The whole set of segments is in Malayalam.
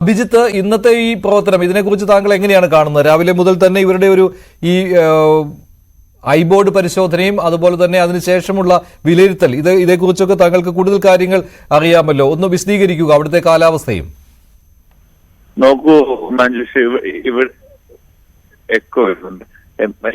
അഭിജിത്ത്, ഇന്നത്തെ ഈ പ്രവർത്തനം ഇതിനെക്കുറിച്ച് താങ്കൾ എങ്ങനെയാണ് കാണുന്നത്? രാവിലെ മുതൽ തന്നെ ഇവരുടെ ഈ ഐബോർഡ് പരിശോധനയും അതുപോലെ തന്നെ അതിനുശേഷമുള്ള വിലയിരുത്തൽ, ഇതേക്കുറിച്ചൊക്കെ താങ്കൾക്ക് കൂടുതൽ കാര്യങ്ങൾ അറിയാമല്ലോ, ഒന്ന് വിശദീകരിക്കുക അവിടുത്തെ കാലാവസ്ഥയും. നോക്കൂ മഞ്ജുഷ്, എക്കോ വരുന്നുണ്ട്.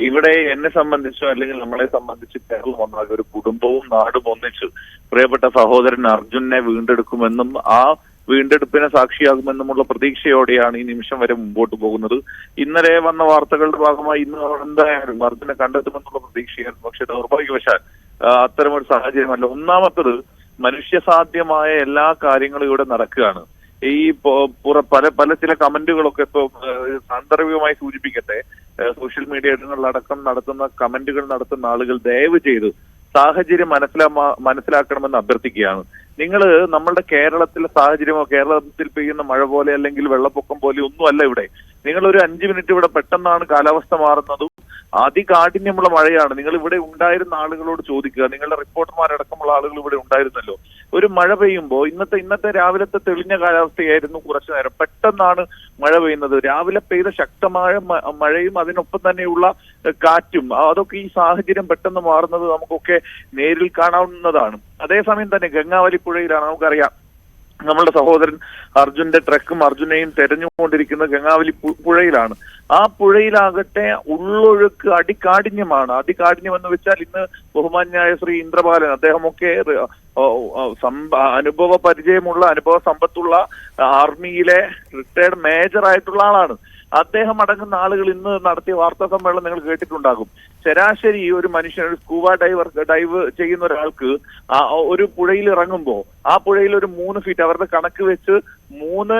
ഇവിടെ എന്നെ സംബന്ധിച്ചോ അല്ലെങ്കിൽ നമ്മളെ സംബന്ധിച്ച് കേരളം ഒന്നാകെ ഒരു കുടുംബവും നാടും ഒന്നിച്ചു പ്രിയപ്പെട്ട സഹോദരൻ അർജുനെ വീണ്ടെടുക്കുമെന്നും ആ വീണ്ടെടുപ്പിനെ സാക്ഷിയാകുമെന്നുമുള്ള പ്രതീക്ഷയോടെയാണ് ഈ നിമിഷം വരെ മുമ്പോട്ട് പോകുന്നത്. ഇന്നലെ വന്ന വാർത്തകളുടെ ഭാഗമായി ഇന്ന് എന്തായാലും അർജുനെ കണ്ടെത്തുമെന്നുള്ള പ്രതീക്ഷയായിരുന്നു. പക്ഷെ ദൗർഭാഗ്യവശാൽ അത്തരമൊരു സാഹചര്യമല്ല. ഒന്നാമത്തത്, മനുഷ്യസാധ്യമായ എല്ലാ കാര്യങ്ങളും ഇവിടെ നടക്കുകയാണ്. ഈ പല ചില കമന്റുകളൊക്കെ ഇപ്പൊ സാന്ദർഭികമായി സൂചിപ്പിക്കട്ടെ, സോഷ്യൽ മീഡിയ ഇടങ്ങളിലടക്കം നടത്തുന്ന കമന്റുകൾ നടത്തുന്ന ആളുകൾ ദയവ് ചെയ്ത് സാഹചര്യം മനസ്സിലാക്കണമെന്ന് അഭ്യർത്ഥിക്കുകയാണ്. നിങ്ങൾ നമ്മളുടെ കേരളത്തിലെ സാഹചര്യമോ കേരളത്തിൽ പെയ്യുന്ന മഴ പോലെ അല്ലെങ്കിൽ വെള്ളപ്പൊക്കം പോലെ ഒന്നുമല്ല ഇവിടെ. നിങ്ങൾ ഒരു 5 മിനിറ്റ് ഇവിടെ പെട്ടെന്നാണ് കാലാവസ്ഥ മാറുന്നതും അതികാഠിന്യമുള്ള മഴയാണ്. നിങ്ങൾ ഇവിടെ ഉണ്ടായിരുന്ന ആളുകളോട് ചോദിക്കുക, നിങ്ങളുടെ റിപ്പോർട്ടർമാരടക്കമുള്ള ആളുകൾ ഇവിടെ ഉണ്ടായിരുന്നല്ലോ. ഒരു മഴ പെയ്യുമ്പോൾ ഇന്നത്തെ രാവിലത്തെ തെളിഞ്ഞ കാലാവസ്ഥയായിരുന്നു കുറച്ചു നേരം, പെട്ടെന്നാണ് മഴ പെയ്യുന്നത്. രാവിലെ പെയ്ത ശക്തമായ മഴയും അതിനൊപ്പം തന്നെയുള്ള കാറ്റും, അതൊക്കെ ഈ സാഹചര്യം പെട്ടെന്ന് മാറുന്നത് നമുക്കൊക്കെ നേരിൽ കാണാവുന്നതാണ്. അതേസമയം തന്നെ ഗംഗാവലി പുഴയിലാണ്, നമുക്കറിയാം നമ്മളുടെ സഹോദരൻ അർജുന്റെ ട്രക്കും അർജുനെയും തെരഞ്ഞുകൊണ്ടിരിക്കുന്നത് ഗംഗാവലി പുഴയിലാണ്. ആ പുഴയിലാകട്ടെ ഉള്ളൊഴുക്ക് അതികാഠിന്യമാണ്. അതികാഠിന്യം എന്ന് വെച്ചാൽ ഇന്ന് ബഹുമാന്യായ ശ്രീ ഇന്ദ്രപാലൻ, അദ്ദേഹമൊക്കെ അനുഭവ പരിചയമുള്ള അനുഭവ സമ്പത്തുള്ള ആർമിയിലെ റിട്ടയർഡ് മേജർ ആയിട്ടുള്ള ആളാണ്. അദ്ദേഹം അടങ്ങുന്ന ആളുകൾ ഇന്ന് നടത്തിയ വാർത്താ സമ്മേളനം നിങ്ങൾ കേട്ടിട്ടുണ്ടാകും. ശരാശരി ഒരു മനുഷ്യൻ, ഒരു സ്കൂബ ഡൈവ് ചെയ്യുന്ന ഒരാൾക്ക് ഒരു പുഴയിൽ ഇറങ്ങുമ്പോൾ ആ പുഴയിൽ ഒരു 3 ഫീറ്റ്, അവരുടെ കണക്ക് വെച്ച് 3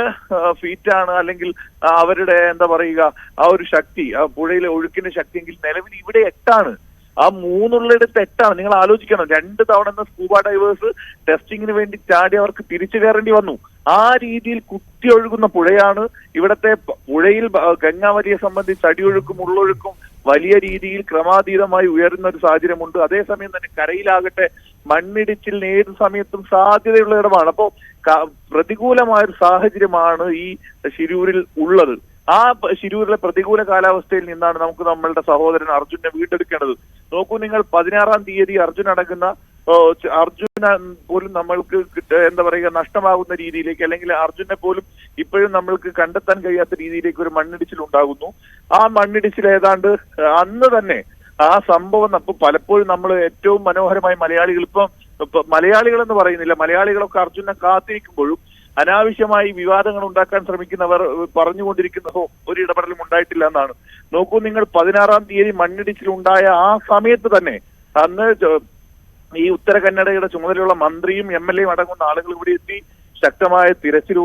ഫീറ്റാണ് അല്ലെങ്കിൽ അവരുടെ എന്താ പറയുക ആ ഒരു ശക്തി, ആ പുഴയിലെ ഒഴുക്കിന്റെ ശക്തി എങ്കിൽ നിലവിൽ ഇവിടെ 8ആണ്. ആ 3 8ആണ്. നിങ്ങൾ ആലോചിക്കണം, 2 തവണ സ്കൂബ ഡൈവേഴ്സ് ടെസ്റ്റിങ്ങിന് വേണ്ടി ചാടി അവർക്ക് തിരിച്ചു കയറേണ്ടി വന്നു. ആ രീതിയിൽ കുത്തി ഒഴുകുന്ന പുഴയാണ് ഇവിടത്തെ പുഴയിൽ. ഗംഗാവലിയെ സംബന്ധിച്ച് അടിയൊഴുക്കും ഉള്ളൊഴുക്കും വലിയ രീതിയിൽ ക്രമാതീതമായി ഉയരുന്ന ഒരു സാഹചര്യമുണ്ട്. അതേസമയം തന്നെ കരയിലാകട്ടെ മണ്ണിടിച്ചിലിന് ഏത് സമയത്തും സാധ്യതയുള്ള ഇടമാണ്. അപ്പോൾ പ്രതികൂലമായൊരു സാഹചര്യമാണ് ഈ ശിരൂരിൽ ഉള്ളത്. ആ ശിരൂരിലെ പ്രതികൂല കാലാവസ്ഥയിൽ നിന്നാണ് നമുക്ക് നമ്മളുടെ സഹോദരൻ അർജുനെ വീണ്ടെടുക്കേണ്ടത്. നോക്കൂ, നിങ്ങൾ 16-ാം തീയതി അർജുൻ അടങ്ങുന്ന അർജുന പോലും നമ്മൾക്ക് എന്താ പറയുക നഷ്ടമാകുന്ന രീതിയിലേക്ക്, അല്ലെങ്കിൽ അർജുനെ പോലും ഇപ്പോഴും നമ്മൾക്ക് കണ്ടെത്താൻ കഴിയാത്ത രീതിയിലേക്ക് ഒരു മണ്ണിടിച്ചിൽ ഉണ്ടാകുന്നു. ആ മണ്ണിടിച്ചിൽ ഏതാണ്ട് അന്ന് തന്നെ ആ സംഭവം പലപ്പോഴും നമ്മൾ ഏറ്റവും മനോഹരമായി മലയാളികൾ എന്ന് പറയുന്നില്ല, മലയാളികളൊക്കെ അർജുനെ കാത്തിരിക്കുമ്പോഴും അനാവശ്യമായി വിവാദങ്ങൾ ഉണ്ടാക്കാൻ ശ്രമിക്കുന്നവർ പറഞ്ഞുകൊണ്ടിരിക്കുന്നതോ ഒരു ഇടപെടലും ഉണ്ടായിട്ടില്ല എന്നാണ്. നോക്കൂ, നിങ്ങൾ 16-ാം തീയതി മണ്ണിടിച്ചിലുണ്ടായ ആ സമയത്ത് തന്നെ അന്ന് ഈ ഉത്തര കന്നഡയുടെ ചുമതലയുള്ള മന്ത്രിയും MLA അടങ്ങുന്ന ആളുകൾ ഇവിടെ എത്തി ശക്തമായ തിരച്ചിൽ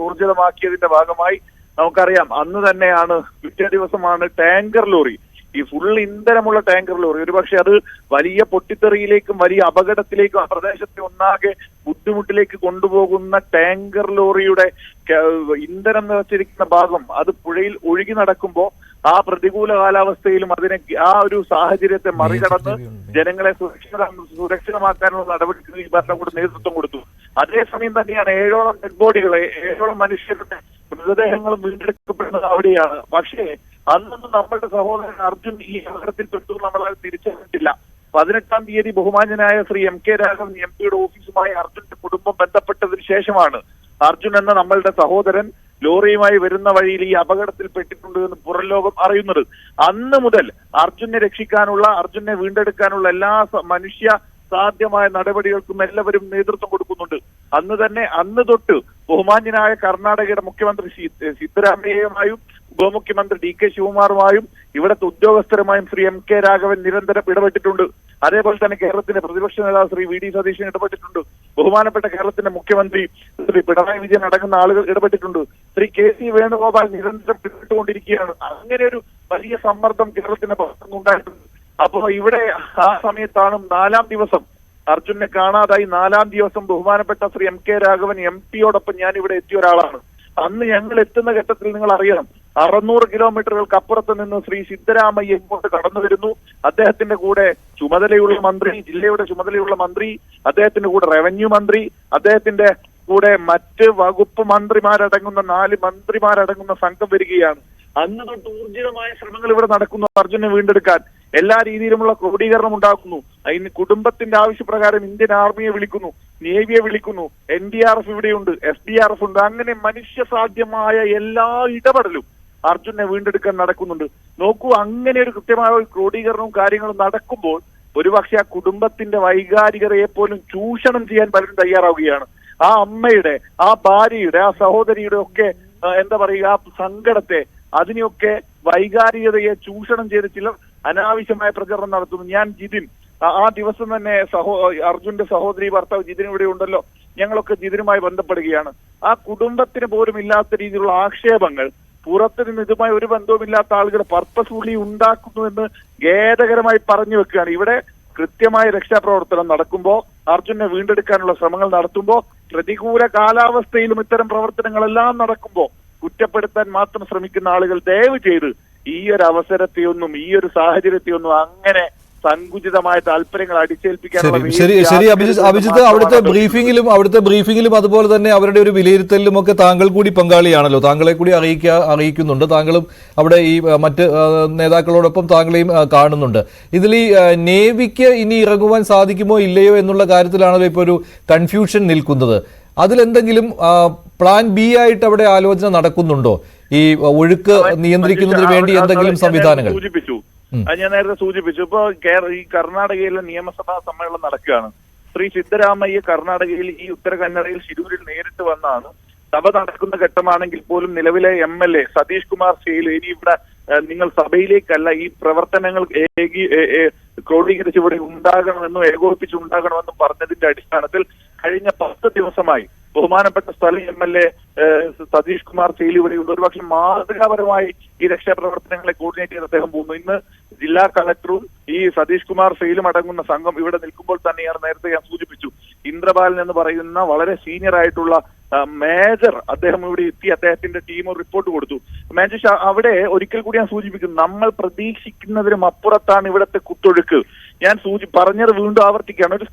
ഊർജിതമാക്കിയതിന്റെ ഭാഗമായി നമുക്കറിയാം അന്ന് തന്നെയാണ് പിറ്റേ ദിവസമാണ് ടാങ്കർ ലോറി, ഈ ഫുൾ ഇന്ധനമുള്ള ടാങ്കർ ലോറി, ഒരുപക്ഷെ അത് വലിയ പൊട്ടിത്തെറിയിലേക്കും വലിയ അപകടത്തിലേക്കും ആ പ്രദേശത്തെ ഒന്നാകെ ബുദ്ധിമുട്ടിലേക്ക് കൊണ്ടുപോകുന്ന ടാങ്കർ ലോറിയുടെ ഇന്ധനം നിറച്ചിരിക്കുന്ന ഭാഗം അത് പുഴയിൽ ഒഴുകി നടക്കുമ്പോൾ ആ പ്രതികൂല കാലാവസ്ഥയിലും ആ ഒരു സാഹചര്യത്തെ മറികടന്ന് ജനങ്ങളെ സുരക്ഷിതമാക്കാനുള്ള നടപടിക്ക് ഈ ഭരണകൂടം നേതൃത്വം കൊടുത്തു. അതേസമയം തന്നെയാണ് 7ഓളം ഡെഡ് ബോഡികളെ, 7ഓളം മനുഷ്യരുടെ മൃതദേഹങ്ങളും വീണ്ടെടുക്കപ്പെടുന്നത് അവിടെയാണ്. പക്ഷേ അന്നൊന്നും നമ്മളുടെ സഹോദരൻ അർജുൻ ഈ അപകടത്തിൽപ്പെട്ടു നമ്മളത് തിരിച്ചറിഞ്ഞിട്ടില്ല. 18-ാം തീയതി ബഹുമാന്യനായ ശ്രീ MK രാഘവൻ MP-യുടെ ഓഫീസുമായി അർജുന്റെ കുടുംബം ബന്ധപ്പെട്ടതിന് ശേഷമാണ് അർജുൻ എന്ന നമ്മളുടെ സഹോദരൻ ലോറിയുമായി വരുന്ന വഴിയിൽ ഈ അപകടത്തിൽപ്പെട്ടിട്ടുണ്ട് എന്ന് പുറം ലോകം അറിയുന്നത്. അന്ന് മുതൽ അർജുനെ രക്ഷിക്കാനുള്ള, അർജുനെ വീണ്ടെടുക്കാനുള്ള എല്ലാ മനുഷ്യ സാധ്യമായ നടപടികൾക്കും എല്ലാവരും നേതൃത്വം കൊടുക്കുന്നുണ്ട്. അന്ന് തൊട്ട് ബഹുമാന്യനായ കർണാടകയുടെ മുഖ്യമന്ത്രി സിദ്ധരാമയ്യയുമായും ഉപമുഖ്യമന്ത്രി DK ശിവകുമാറുമായും ഇവിടുത്തെ ഉദ്യോഗസ്ഥരുമായും ശ്രീ MK രാഘവൻ നിരന്തരം ഇടപെട്ടിട്ടുണ്ട്. അതേപോലെ തന്നെ കേരളത്തിന്റെ പ്രതിപക്ഷ നേതാവ് ശ്രീ VD സതീശൻ ഇടപെട്ടിട്ടുണ്ട്. ബഹുമാനപ്പെട്ട കേരളത്തിന്റെ മുഖ്യമന്ത്രി ശ്രീ പിണറായി വിജയൻ അടങ്ങുന്ന ആളുകൾ ഇടപെട്ടിട്ടുണ്ട്. ശ്രീ KC വേണുഗോപാൽ നിരന്തരം ഇടപെട്ടുകൊണ്ടിരിക്കുകയാണ്. അങ്ങനെ ഒരു വലിയ സമ്മർദ്ദം കേരളത്തിന്റെ ഭാഗത്തുനിന്നുണ്ടായിട്ടുണ്ട്. അപ്പോ ഇവിടെ ആ സമയത്താണ് 4-ാം ദിവസം അർജുനെ കാണാതായി. 4-ാം ദിവസം ബഹുമാനപ്പെട്ട ശ്രീ MK രാഘവൻ MP-യോടൊപ്പം ഞാൻ ഇവിടെ എത്തിയ ഒരാളാണ്. അന്ന് ഞങ്ങൾ എത്തുന്ന ഘട്ടത്തിൽ നിങ്ങൾ അറിയണം, 600 കിലോമീറ്ററുകൾക്ക് അപ്പുറത്ത് നിന്ന് ശ്രീ സിദ്ധരാമയ്യ ഇങ്ങോട്ട് കടന്നു വരുന്നു. അദ്ദേഹത്തിന്റെ കൂടെ ജില്ലയുടെ ചുമതലയുള്ള മന്ത്രി, അദ്ദേഹത്തിന്റെ കൂടെ റവന്യൂ മന്ത്രി, അദ്ദേഹത്തിന്റെ കൂടെ മറ്റ് വകുപ്പ് മന്ത്രിമാരടങ്ങുന്ന 4 മന്ത്രിമാരടങ്ങുന്ന സംഘം വരികയാണ്. അന്ന് തൊട്ട് ഊർജിതമായ ശ്രമങ്ങൾ ഇവിടെ നടക്കുന്നു അർജുനെ വീണ്ടെടുക്കാൻ. എല്ലാ രീതിയിലുമുള്ള ക്രോഡീകരണം ഉണ്ടാക്കുന്നു. അതിന് കുടുംബത്തിന്റെ ആവശ്യപ്രകാരം ഇന്ത്യൻ ആർമിയെ വിളിക്കുന്നു, നേവിയെ വിളിക്കുന്നു, NDRF ഇവിടെയുണ്ട്, SDRF ഉണ്ട്. അങ്ങനെ മനുഷ്യസാധ്യമായ എല്ലാ ഇടപെടലും അർജുനെ വീണ്ടെടുക്കാൻ നടക്കുന്നുണ്ട്. നോക്കൂ, അങ്ങനെ ഒരു കൃത്യമായ ഒരു ക്രോഡീകരണവും കാര്യങ്ങളും നടക്കുമ്പോൾ ഒരുപക്ഷെ ആ കുടുംബത്തിന്റെ വൈകാരികതയെ പോലും ചൂഷണം ചെയ്യാൻ പലരും തയ്യാറാവുകയാണ്. ആ അമ്മയുടെ, ആ ഭാര്യയുടെ, ആ സഹോദരിയുടെ ഒക്കെ എന്താ പറയുക, ആ സങ്കടത്തെ, അതിനെയൊക്കെ വൈകാരികതയെ ചൂഷണം ചെയ്ത് ചിലർ അനാവശ്യമായ പ്രചരണം നടത്തുന്നു. ഞാൻ ജിതിൻ ആ ദിവസം തന്നെ അർജുന്റെ സഹോദരി ഭർത്താവ് ജിതിൻ ഇവിടെ ഉണ്ടല്ലോ, ഞങ്ങളൊക്കെ ജിതിനുമായി ബന്ധപ്പെടുകയാണ്. ആ കുടുംബത്തിന് പോലും ഇല്ലാത്ത രീതിയിലുള്ള ആക്ഷേപങ്ങൾ പുറത്തു നിന്ന് ഇതുമായി ഒരു ബന്ധവുമില്ലാത്ത ആളുകൾ പർപ്പസ്ഫുള്ളി ഉണ്ടാക്കുന്നുവെന്ന് ഖേദകരമായി പറഞ്ഞു വെക്കുകയാണ്. ഇവിടെ കൃത്യമായ രക്ഷാപ്രവർത്തനം നടക്കുമ്പോൾ, അർജുനെ വീണ്ടെടുക്കാനുള്ള ശ്രമങ്ങൾ നടത്തുമ്പോൾ, പ്രതികൂല കാലാവസ്ഥയിലും ഇത്തരം പ്രവർത്തനങ്ങളെല്ലാം നടക്കുമ്പോൾ കുറ്റപ്പെടുത്താൻ മാത്രം ശ്രമിക്കുന്ന ആളുകൾ ദയവ് ചെയ്ത് ഈ ഒരു അവസരത്തെയൊന്നും, ഈ ഒരു സാഹചര്യത്തെയൊന്നും അങ്ങനെ സങ്കുചിതമായ താല്പര്യങ്ങൾ അടിച്ചേൽപ്പിക്കാനുള്ള ശരി അഭിജിത്ത്, അവിടുത്തെ ബ്രീഫിംഗിലും അതുപോലെ തന്നെ അവരുടെ ഒരു വിലയിരുത്തലിലും ഒക്കെ താങ്കൾ കൂടി പങ്കാളിയാണല്ലോ, താങ്കളെ കൂടി അറിയിക്കുന്നുണ്ട്. താങ്കളും അവിടെ ഈ മറ്റ് നേതാക്കളോടൊപ്പം താങ്കളെയും കാണുന്നുണ്ട്. ഇതിൽ ഈ നേവിക്ക് ഇനി ഇറങ്ങുവാൻ സാധിക്കുമോ ഇല്ലയോ എന്നുള്ള കാര്യത്തിലാണല്ലോ ഇപ്പോൾ ഒരു കൺഫ്യൂഷൻ നിൽക്കുന്നത്. അതിലെന്തെങ്കിലും പ്ലാൻ ബി ആയിട്ട് അവിടെ ആലോചന നടക്കുന്നുണ്ടോ? ഈ ഒഴുക്ക് നിയന്ത്രിക്കുന്നതിന് വേണ്ടി എന്തെങ്കിലും സംവിധാനങ്ങൾ? ഞാൻ നേരത്തെ സൂചിപ്പിച്ചു. ഇപ്പൊ ഈ കർണാടകയിലെ നിയമസഭാ സമ്മേളനം നടക്കുകയാണ്. ശ്രീ സിദ്ധരാമയ്യ കർണാടകയിൽ ഈ ഉത്തര കന്നഡയിൽ ശിരൂരിൽ നേരിട്ട് വന്നാണ്. സഭ നടക്കുന്ന ഘട്ടമാണെങ്കിൽ പോലും നിലവിലെ MLA സതീഷ് കുമാർ സെയിൽ ഇനി ഇവിടെ നിങ്ങൾ സഭയിലേക്കല്ല, ഈ പ്രവർത്തനങ്ങൾ ക്രോഡീകരിച്ച് ഇവിടെ ഉണ്ടാകണമെന്നും ഏകോപിപ്പിച്ച് ഉണ്ടാകണമെന്നും പറഞ്ഞതിന്റെ അടിസ്ഥാനത്തിൽ കഴിഞ്ഞ 10 ദിവസമായി ബഹുമാനപ്പെട്ട സ്ഥലം MLA സതീഷ് കുമാർ സെയിൽ ഇവിടെയുണ്ട്. ഒരുപക്ഷെ മാതൃകാപരമായി ഈ രക്ഷാപ്രവർത്തനങ്ങളെ കോർഡിനേറ്റ് ചെയ്ത് അദ്ദേഹം പോകുന്നു. ഇന്ന് ജില്ലാ കളക്ടറും ഈ സതീഷ് കുമാർ സെയിലും അടങ്ങുന്ന സംഘം ഇവിടെ നിൽക്കുമ്പോൾ തന്നെയാണ് നേരത്തെ ഞാൻ സൂചിപ്പിച്ചു, ഇന്ദ്രപാലൻ എന്ന് പറയുന്ന വളരെ സീനിയർ ആയിട്ടുള്ള മേജർ അദ്ദേഹം ഇവിടെ എത്തി, അദ്ദേഹത്തിന്റെ ടീം റിപ്പോർട്ട് കൊടുത്തു. മേജർ അവിടെ ഒരിക്കൽ കൂടി ഞാൻ സൂചിപ്പിക്കുന്നു, നമ്മൾ പ്രതീക്ഷിക്കുന്നതിനും അപ്പുറത്താണ് ഇവിടുത്തെ കുത്തൊഴുക്ക്. ഞാൻ പറഞ്ഞത് വീണ്ടും ആവർത്തിക്കുകയാണ്. ഒരു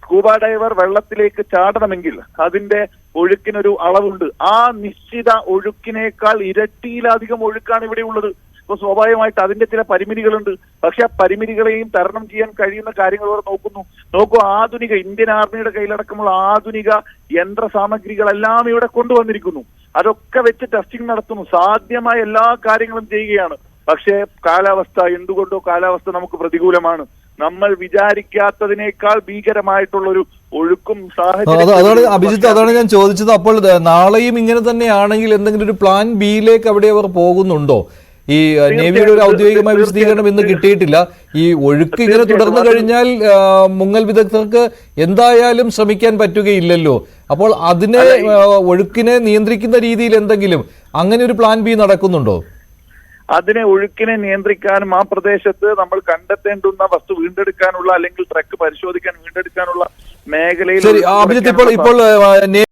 സ്കൂബ ഡൈവർ വെള്ളത്തിലേക്ക് ചാടണമെങ്കിൽ അതിന്റെ ഒഴുക്കിനൊരു അളവുണ്ട്. ആ നിശ്ചിത ഒഴുക്കിനേക്കാൾ ഇരട്ടിയിലധികം ഒഴുക്കാണ് ഇവിടെ ഉള്ളത്. അപ്പൊ സ്വാഭാവികമായിട്ട് അതിന്റെ ചില പരിമിതികളുണ്ട്. പക്ഷെ ആ പരിമിതികളെയും തരണം ചെയ്യാൻ കഴിയുന്ന കാര്യങ്ങൾ അവർ നോക്കൂ. ആധുനിക ഇന്ത്യൻ ആർമിയുടെ കയ്യിലടക്കമുള്ള ആധുനിക യന്ത്ര സാമഗ്രികളെല്ലാം ഇവിടെ കൊണ്ടുവന്നിരിക്കുന്നു. അതൊക്കെ വെച്ച് ടെസ്റ്റിംഗ് നടത്തുന്നു. സാധ്യമായ എല്ലാ കാര്യങ്ങളും ചെയ്യുകയാണ്. പക്ഷേ എന്തുകൊണ്ടോ കാലാവസ്ഥ നമുക്ക് പ്രതികൂലമാണ്. നമ്മൾ വിചാരിക്കാത്തതിനേക്കാൾ ഭീകരമായിട്ടുള്ളൊരു ഒഴുക്കും അഭിജിത്ത്, അതാണ് ഞാൻ ചോദിച്ചത്. അപ്പോൾ നാളെയും ഇങ്ങനെ തന്നെയാണെങ്കിൽ എന്തെങ്കിലും ഒരു പ്ലാൻ ബിയിലേക്ക് അവിടെ അവർ പോകുന്നുണ്ടോ? ഈ നേവിയുടെ ഒരു ഔദ്യോഗികമായ വിശദീകരണം ഇന്ന് കിട്ടിയിട്ടില്ല. ഈ ഒഴുക്ക് ഇങ്ങനെ തുടർന്നു കഴിഞ്ഞാൽ മുങ്ങൽ വിദഗ്ധർക്ക് എന്തായാലും ശ്രമിക്കാൻ പറ്റുകയില്ലല്ലോ. അപ്പോൾ ഒഴുക്കിനെ നിയന്ത്രിക്കുന്ന രീതിയിൽ എന്തെങ്കിലും അങ്ങനെ ഒരു പ്ലാൻ ബി നടക്കുന്നുണ്ടോ? ഒഴുക്കിനെ നിയന്ത്രിക്കാനും ആ പ്രദേശത്ത് നമ്മൾ കണ്ടെത്തേണ്ടുന്ന വസ്തു വീണ്ടെടുക്കാനുള്ള അല്ലെങ്കിൽ ട്രക്ക് പരിശോധിക്കാൻ വീണ്ടെടുക്കാനുള്ള മേഖലയിൽ